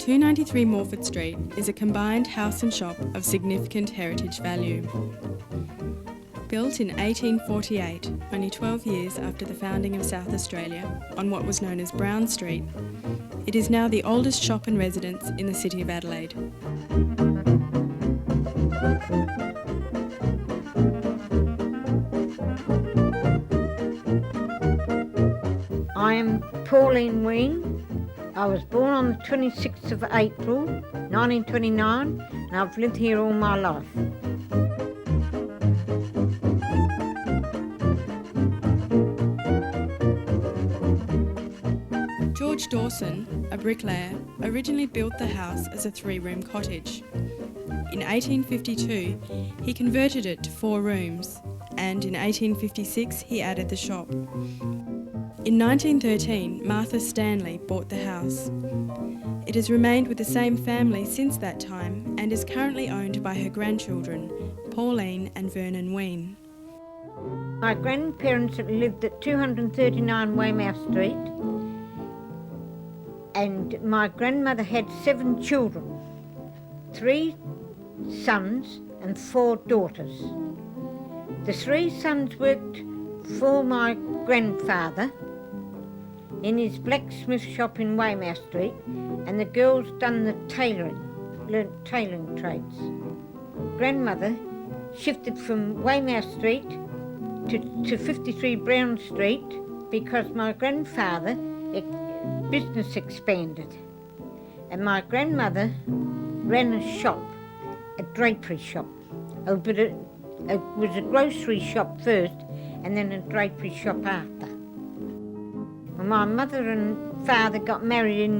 293 Morphett Street is a combined house and shop of significant heritage value. Built in 1848, only 12 years after the founding of South Australia, on what was known as Brown Street, it is now the oldest shop and residence in the city of Adelaide. I am Pauline Ween. I was born on the 26th of April 1929 and I've lived here all my life. George Dawson, a bricklayer, originally built the house as a 3-room cottage. In 1852, he converted it to 4 rooms, and in 1856 he added the shop. In 1913, Martha Stanley bought the house. It has remained with the same family since that time and is currently owned by her grandchildren, Pauline and Vernon Ween. My grandparents lived at 239 Weymouth Street, and my grandmother had 7 children, 3 sons and 4 daughters. The 3 sons worked for my grandfather in his blacksmith shop in Weymouth Street, and the girls done the learnt tailoring trades. Grandmother shifted from Weymouth Street to 53 Brown Street because my grandfather business expanded, and my grandmother ran a shop, a drapery shop. But it was a grocery shop first and then a drapery shop after. My mother and father got married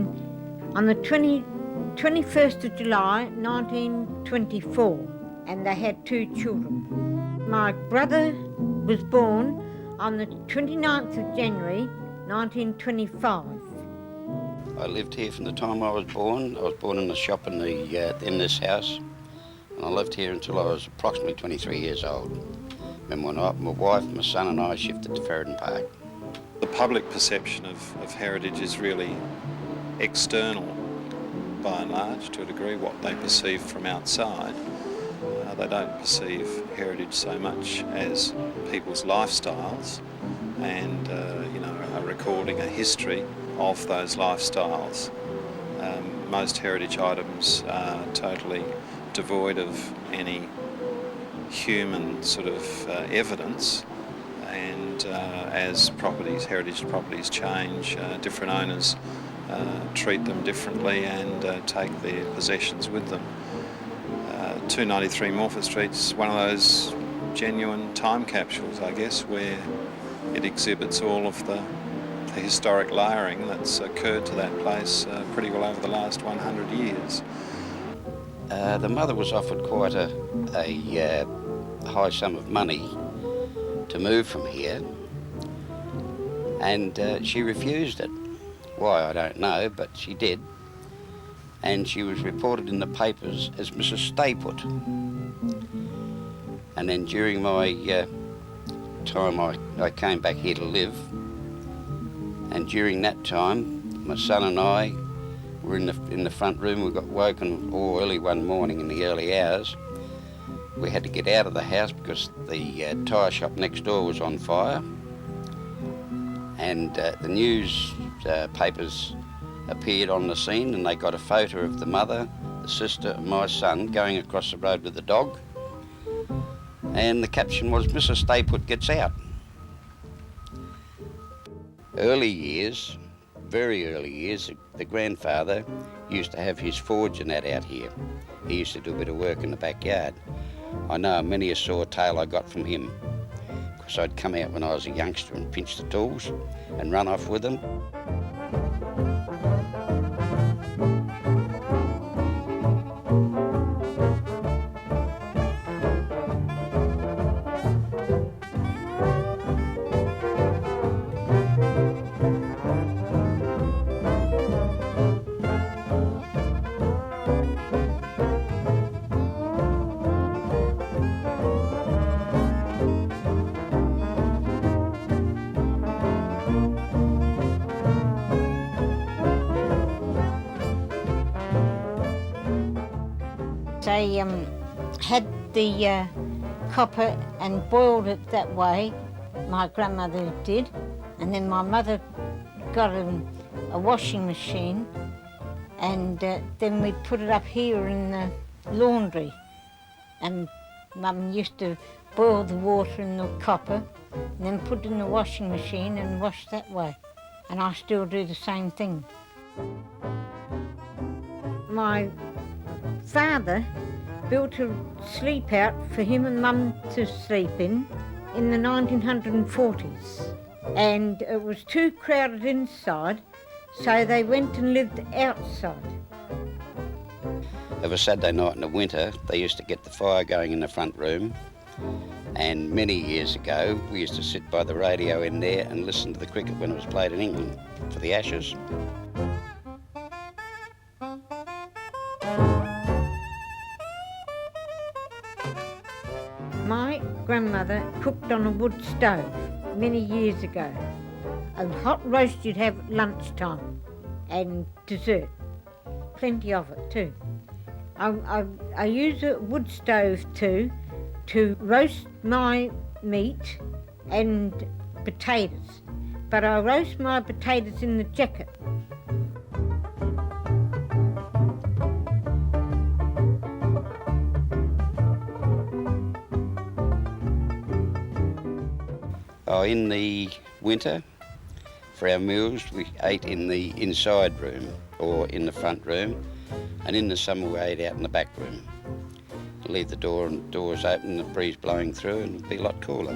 on the 21st of July 1924, and they had 2 children. My brother was born on the 29th of January 1925. I lived here from the time I was born. I was born in the shop in this house, and I lived here until I was approximately 23 years old. Then when my wife, my son and I shifted to Ferryden Park. The public perception of heritage is really external, by and large, to a degree, what they perceive from outside. They don't perceive heritage so much as people's lifestyles and a recording, a history of those lifestyles. Most heritage items are totally devoid of any human sort of evidence. And as heritage properties change, different owners treat them differently and take their possessions with them. 293 Morphett Street is one of those genuine time capsules, I guess, where it exhibits all of the historic layering that's occurred to that place pretty well over the last 100 years. The mother was offered quite a high sum of money to move from here, and she refused it. Why, I don't know, but she did, and she was reported in the papers as Mrs. Stay Put. And then during my time I came back here to live, and during that time my son and I were in the front room. We got woken all early one morning in the early hours. We had to get out of the house because the tyre shop next door was on fire, and the news papers appeared on the scene, and they got a photo of the mother, the sister and my son going across the road with the dog, and the caption was, "Mrs. Stay Put gets out." Early years, very early years, the grandfather used to have his forge and that out here. He used to do a bit of work in the backyard. I know many a sore tale I got from him, because I'd come out when I was a youngster and pinch the tools and run off with them. they had the copper and boiled it that way, my grandmother did, and then my mother got a washing machine, and then we put it up here in the laundry, and Mum used to boil the water in the copper and then put it in the washing machine and wash that way, and I still do the same thing. My father built a sleep out for him and Mum to sleep in the 1940s, and it was too crowded inside, so they went and lived outside. Of a Saturday night in the winter, they used to get the fire going in the front room, and many years ago we used to sit by the radio in there and listen to the cricket when it was played in England for the Ashes. My grandmother cooked on a wood stove many years ago. A hot roast you'd have at lunchtime, and dessert, plenty of it too. I use a wood stove too to roast my meat and potatoes, but I roast my potatoes in the jacket. Oh, in the winter, for our meals, we ate in the inside room or in the front room, and in the summer we ate out in the back room. Leave the doors open, the breeze blowing through, and it'd be a lot cooler.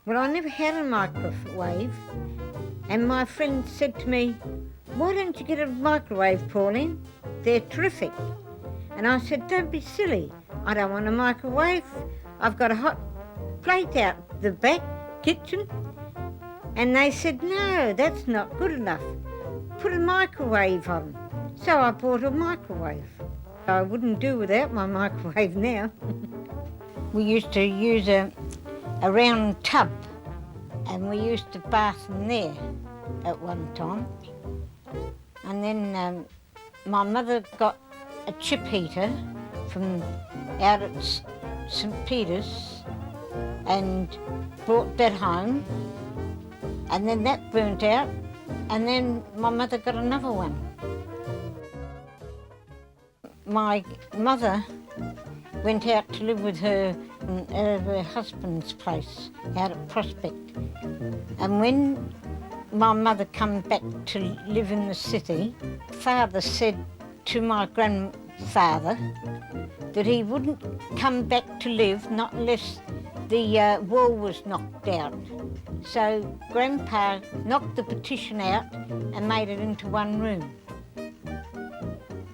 Well, I never had a microwave, and my friend said to me, "Why don't you get a microwave, Pauline? They're terrific." And I said, "Don't be silly. I don't want a microwave. I've got a hot plate out the back kitchen." And they said, "No, that's not good enough. Put a microwave on." So I bought a microwave. I wouldn't do without my microwave now. We used to use a round tub, and we used to bath in there at one time. And then my mother got a chip heater from out at St Peter's and brought that home, and then that burnt out, and then my mother got another one. My mother went out to live with her at her husband's place out at Prospect, and when my mother come back to live in the city, father said to my grandfather that he wouldn't come back to live not unless the wall was knocked out. So Grandpa knocked the partition out and made it into one room.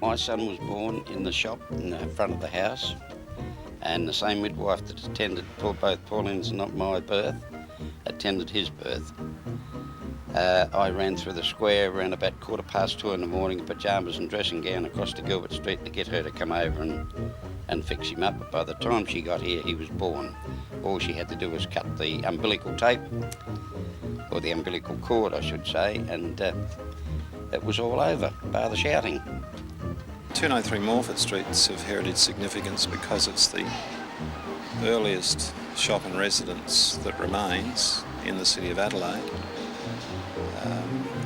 My son was born in the shop in the front of the house, and the same midwife that attended both Pauline's and my birth attended his birth. I ran through the square around about 2:15 in the morning in pyjamas and dressing gown across to Gilbert Street to get her to come over and fix him up. But by the time she got here, he was born. All she had to do was cut the umbilical tape, or the umbilical cord, I should say, and it was all over, bar the shouting. 203 Morphett Street's of heritage significance because it's the earliest shop and residence that remains in the city of Adelaide.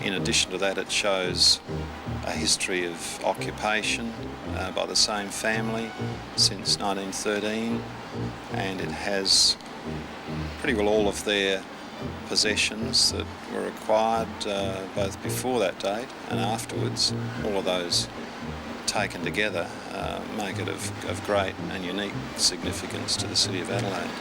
In addition to that, it shows a history of occupation by the same family since 1913, and it has pretty well all of their possessions that were acquired both before that date and afterwards. All of those taken together make it of great and unique significance to the city of Adelaide.